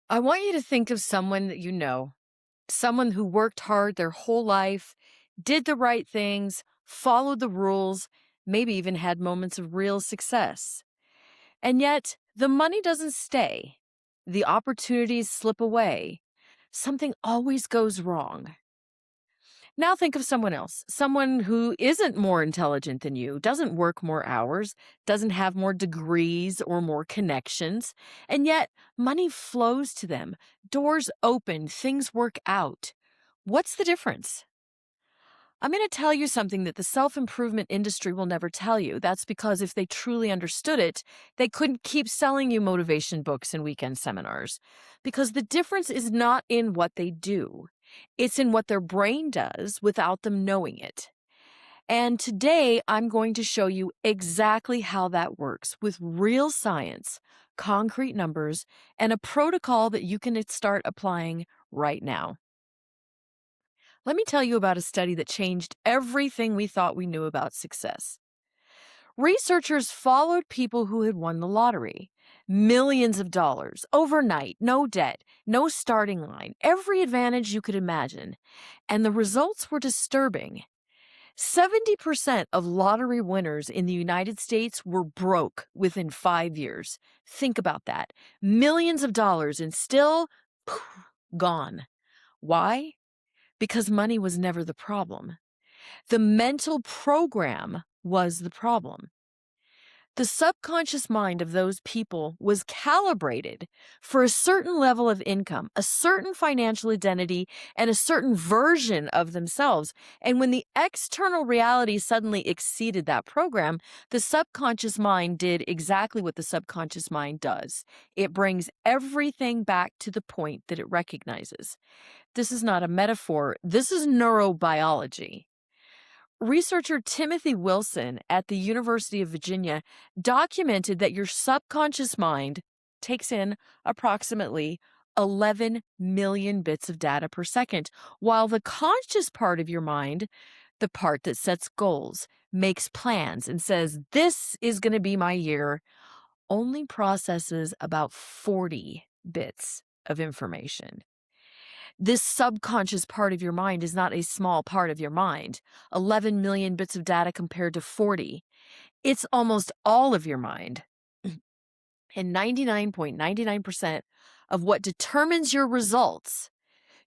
I want you to think of someone that you know, someone who worked hard their whole life, did the right things, followed the rules, maybe even had moments of real success. And yet, the money doesn't stay. The opportunities slip away. Something always goes wrong. Now think of someone else, someone who isn't more intelligent than you, doesn't work more hours, doesn't have more degrees or more connections, and yet money flows to them. Doors open, things work out. What's the difference? I'm going to tell you something that the self improvement industry will never tell you. That's because if they truly understood it, they couldn't keep selling you motivation books and weekend seminars. Because the difference is not in what they do, it's in what their brain does without them knowing it. And today, I'm going to show you exactly how that works with real science, concrete numbers, and a protocol that you can start applying right now. Let me tell you about a study that changed everything we thought we knew about success. Researchers followed people who had won the lottery. Millions of dollars, overnight, no debt, no starting line, every advantage you could imagine. And the results were disturbing. 70% of lottery winners in the United States were broke within 5 years. Think about that. Millions of dollars and still gone. Why? Because money was never the problem. The mental program was the problem. The subconscious mind of those people was calibrated for a certain level of income, a certain financial identity, and a certain version of themselves. And when the external reality suddenly exceeded that program, the subconscious mind did exactly what the subconscious mind does. It brings everything back to the point that it recognizes. This is not a metaphor. This is neurobiology. Researcher Timothy Wilson at the University of Virginia documented that your subconscious mind takes in approximately 11 million bits of data per second, while the conscious part of your mind, the part that sets goals, makes plans, and says, "This is going to be my year," only processes about 40 bits of information. This subconscious part of your mind is not a small part of your mind. 11 million bits of data compared to 40. It's almost all of your mind. And 99.99% of what determines your results,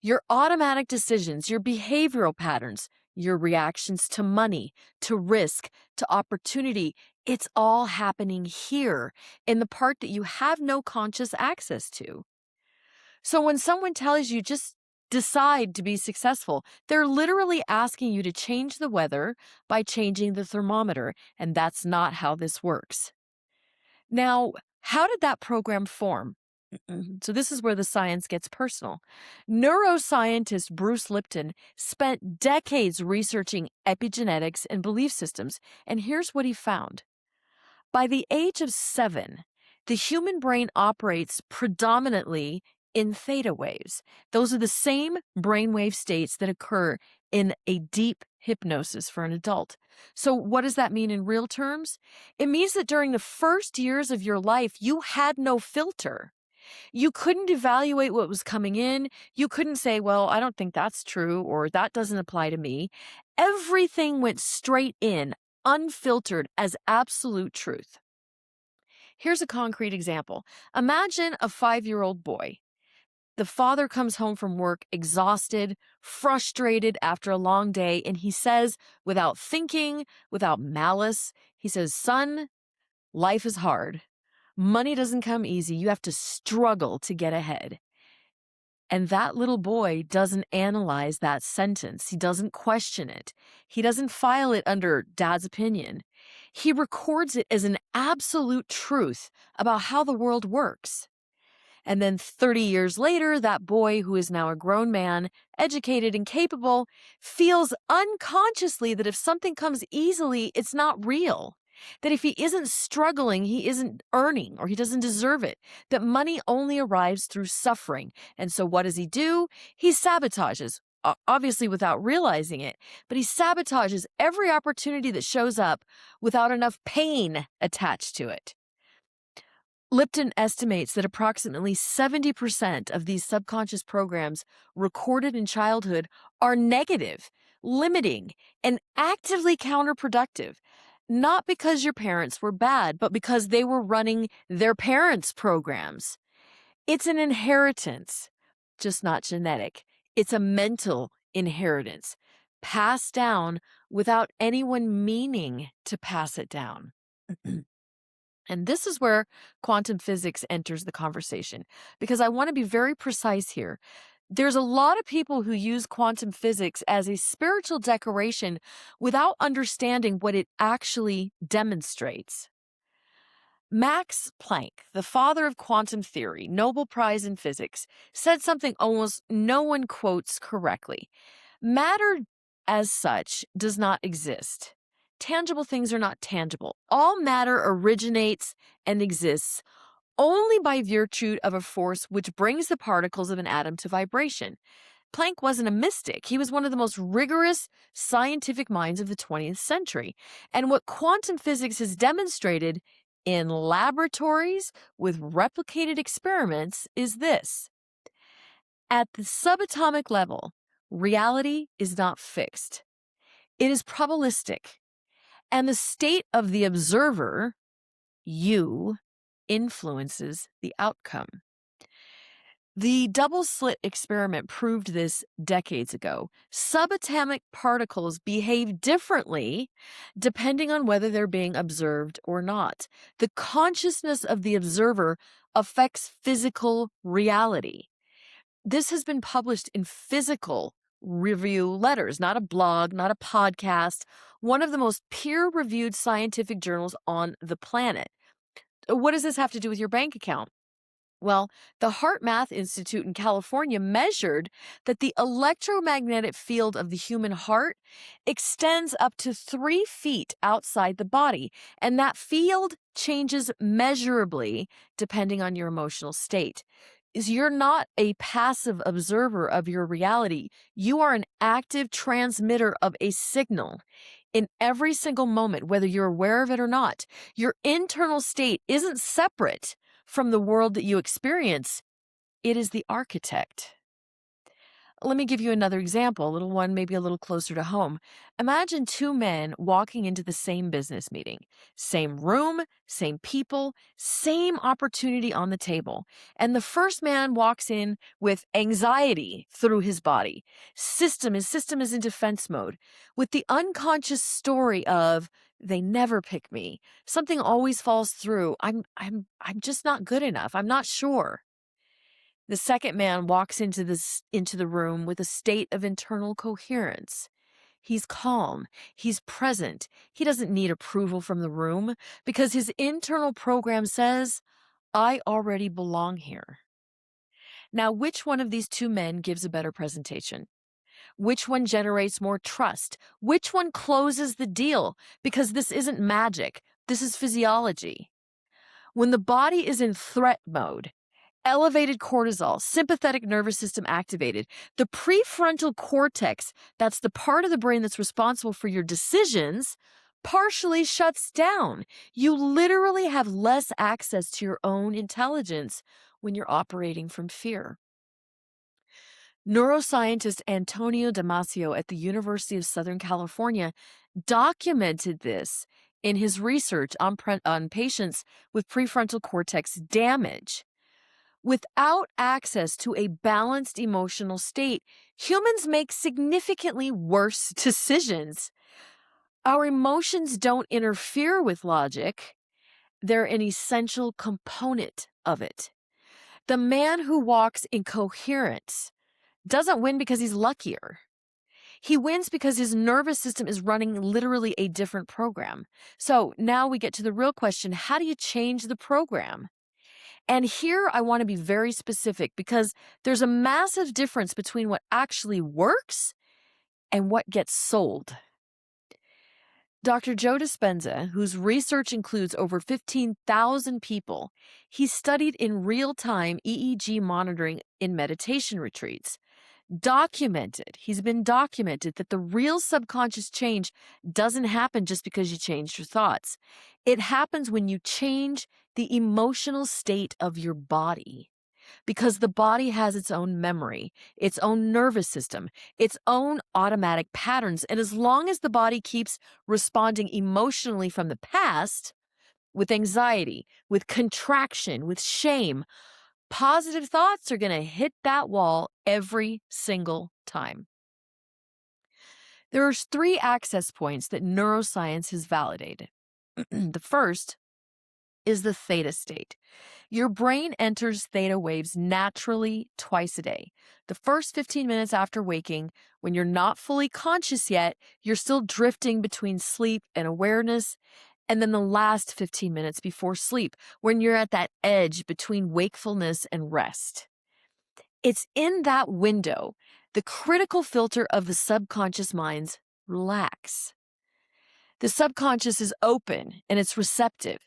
your automatic decisions, your behavioral patterns, your reactions to money, to risk, to opportunity, it's all happening here in the part that you have no conscious access to. So when someone tells you just decide to be successful, they're literally asking you to change the weather by changing the thermometer, and that's not how this works. Now, how did that program form? So this is where the science gets personal. Neuroscientist Bruce Lipton spent decades researching epigenetics and belief systems, and here's what he found. By the age of 7, the human brain operates predominantly in theta waves. Those are the same brainwave states that occur in a deep hypnosis for an adult. So, what does that mean in real terms? It means that during the first years of your life, you had no filter. You couldn't evaluate what was coming in. You couldn't say, well, I don't think that's true, or that doesn't apply to me. Everything went straight in, unfiltered as absolute truth. Here's a concrete example. Imagine a 5-year-old boy. The father comes home from work exhausted, frustrated after a long day, and he says, without thinking, without malice, he says, "Son, life is hard. Money doesn't come easy. You have to struggle to get ahead." And that little boy doesn't analyze that sentence. He doesn't question it. He doesn't file it under dad's opinion. He records it as an absolute truth about how the world works. And then 30 years later, that boy, who is now a grown man, educated and capable, feels unconsciously that if something comes easily, it's not real. That if he isn't struggling, he isn't earning or he doesn't deserve it. That money only arrives through suffering. And so what does he do? He sabotages, obviously without realizing it, but he sabotages every opportunity that shows up without enough pain attached to it. Lipton estimates that approximately 70% of these subconscious programs recorded in childhood are negative, limiting, and actively counterproductive. Not because your parents were bad, but because they were running their parents' programs. It's an inheritance, just not genetic. It's a mental inheritance, passed down without anyone meaning to pass it down. And this is where quantum physics enters the conversation, because I want to be very precise here. There's a lot of people who use quantum physics as a spiritual decoration without understanding what it actually demonstrates. Max Planck, the father of quantum theory, Nobel Prize in Physics, said something almost no one quotes correctly. Matter as such does not exist. Tangible things are not tangible. All matter originates and exists only by virtue of a force which brings the particles of an atom to vibration. Planck wasn't a mystic. He was one of the most rigorous scientific minds of the 20th century. And what quantum physics has demonstrated in laboratories with replicated experiments is this. At the subatomic level, reality is not fixed. It is probabilistic. And the state of the observer, you, influences the outcome. The double slit experiment proved this decades ago. Subatomic particles behave differently depending on whether they're being observed or not. The consciousness of the observer affects physical reality. This has been published in physical review letters, not a blog, not a podcast, one of the most peer-reviewed scientific journals on the planet. What does this have to do with your bank account? Well, the Heart Math Institute in California measured that the electromagnetic field of the human heart extends up to 3 feet outside the body, and that field changes measurably depending on your emotional state. You're not a passive observer of your reality. You are an active transmitter of a signal. In every single moment, whether you're aware of it or not, your internal state isn't separate from the world that you experience. It is the architect. Let me give you another example, a little one maybe a little closer to home. Imagine 2 men walking into the same business meeting. Same room, same people, same opportunity on the table. And the first man walks in with anxiety through his body. His system is in defense mode, with the unconscious story of they never pick me. Something always falls through. I'm just not good enough. I'm not sure. The second man walks into the room with a state of internal coherence. He's calm. He's present. He doesn't need approval from the room because his internal program says, I already belong here. Now, which one of these 2 men gives a better presentation? Which one generates more trust? Which one closes the deal? Because this isn't magic. This is physiology. When the body is in threat mode, elevated cortisol, sympathetic nervous system activated, the prefrontal cortex, that's the part of the brain that's responsible for your decisions, partially shuts down. You literally have less access to your own intelligence when you're operating from fear. Neuroscientist Antonio Damasio at the University of Southern California documented this in his research on patients with prefrontal cortex damage. Without access to a balanced emotional state, humans make significantly worse decisions. Our emotions don't interfere with logic. They're an essential component of it. The man who walks in coherence doesn't win because he's luckier. He wins because his nervous system is running literally a different program. So now we get to the real question, how do you change the program? And here I want to be very specific because there's a massive difference between what actually works and what gets sold. Dr. Joe Dispenza, whose research includes over 15,000 people, he studied in real-time EEG monitoring in meditation retreats. He's been documented that the real subconscious change doesn't happen just because you changed your thoughts. It happens when you change the emotional state of your body, because the body has its own memory, its own nervous system, its own automatic patterns. And as long as the body keeps responding emotionally from the past, with anxiety, with contraction, with shame, positive thoughts are going to hit that wall every single time. There are 3 access points that neuroscience has validated. The first is the theta state. Your brain enters theta waves naturally twice a day. The first 15 minutes after waking, when you're not fully conscious yet, you're still drifting between sleep and awareness. And then the last 15 minutes before sleep, when you're at that edge between wakefulness and rest. It's in that window, the critical filter of the subconscious minds relax. The subconscious is open and it's receptive.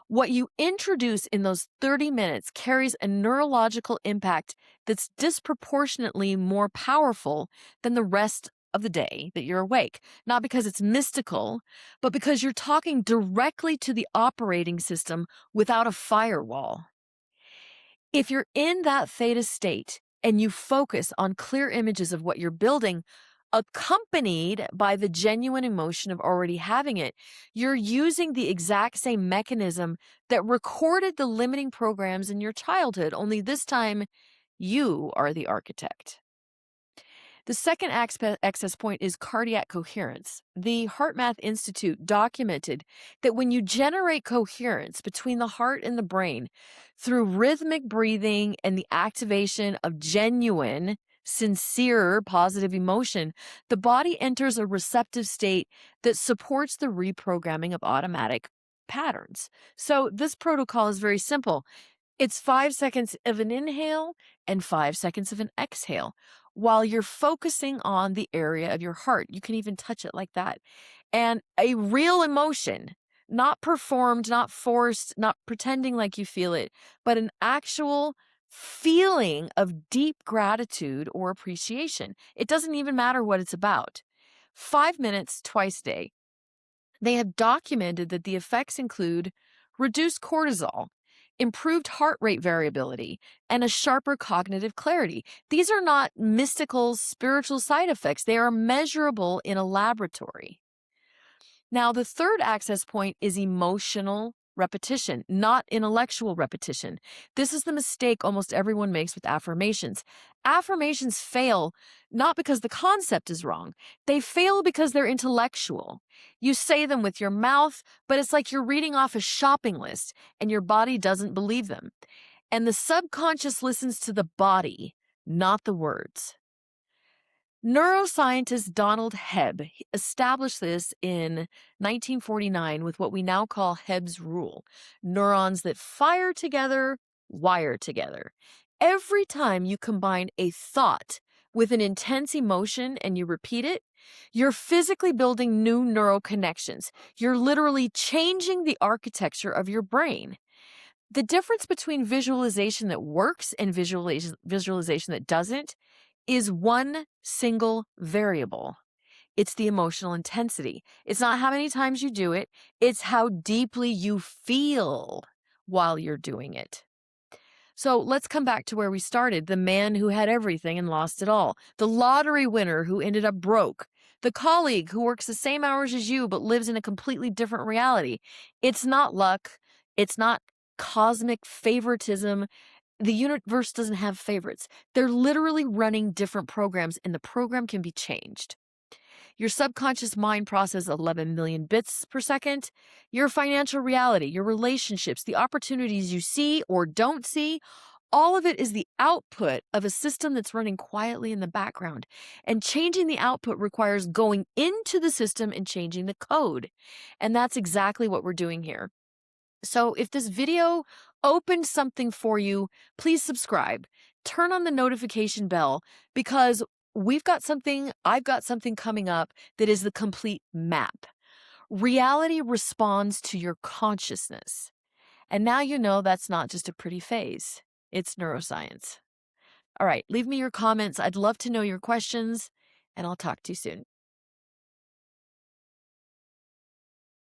What you introduce in those 30 minutes carries a neurological impact that's disproportionately more powerful than the rest of the day that you're awake. Not because it's mystical, but because you're talking directly to the operating system without a firewall. If you're in that theta state and you focus on clear images of what you're building, accompanied by the genuine emotion of already having it, you're using the exact same mechanism that recorded the limiting programs in your childhood, only this time you are the architect. The second access point is cardiac coherence. The HeartMath Institute documented that when you generate coherence between the heart and the brain through rhythmic breathing and the activation of genuine, sincere, positive emotion, the body enters a receptive state that supports the reprogramming of automatic patterns. So this protocol is very simple. It's 5 seconds of an inhale and 5 seconds of an exhale while you're focusing on the area of your heart. You can even touch it like that. And a real emotion, not performed, not forced, not pretending like you feel it, but an actual feeling of deep gratitude or appreciation. It doesn't even matter what it's about. 5 minutes twice a day. They have documented that the effects include reduced cortisol, improved heart rate variability, and a sharper cognitive clarity. These are not mystical, spiritual side effects. They are measurable in a laboratory. Now, the third access point is emotional repetition, not intellectual repetition. This is the mistake almost everyone makes with affirmations. Affirmations fail not because the concept is wrong. They fail because they're intellectual. You say them with your mouth, but it's like you're reading off a shopping list and your body doesn't believe them. And the subconscious listens to the body, not the words. Neuroscientist Donald Hebb established this in 1949 with what we now call Hebb's rule. Neurons that fire together, wire together. Every time you combine a thought with an intense emotion and you repeat it, you're physically building new neural connections. You're literally changing the architecture of your brain. The difference between visualization that works and visualization that doesn't is one single variable. It's the emotional intensity. It's not how many times you do it, it's how deeply you feel while you're doing it. So let's come back to where we started. The man who had everything and lost it all. The lottery winner who ended up broke. The colleague who works the same hours as you but lives in a completely different reality. It's not luck. It's not cosmic favoritism. The universe doesn't have favorites. They're literally running different programs, and the program can be changed. Your subconscious mind processes 11 million bits per second. Your financial reality, your relationships, the opportunities you see or don't see, all of it is the output of a system that's running quietly in the background. And changing the output requires going into the system and changing the code. And that's exactly what we're doing here. So if this video opened something for you, please subscribe. Turn on the notification bell because I've got something coming up that is the complete map. Reality responds to your consciousness. And now you know that's not just a pretty phase. It's neuroscience. All right, leave me your comments. I'd love to know your questions, and I'll talk to you soon.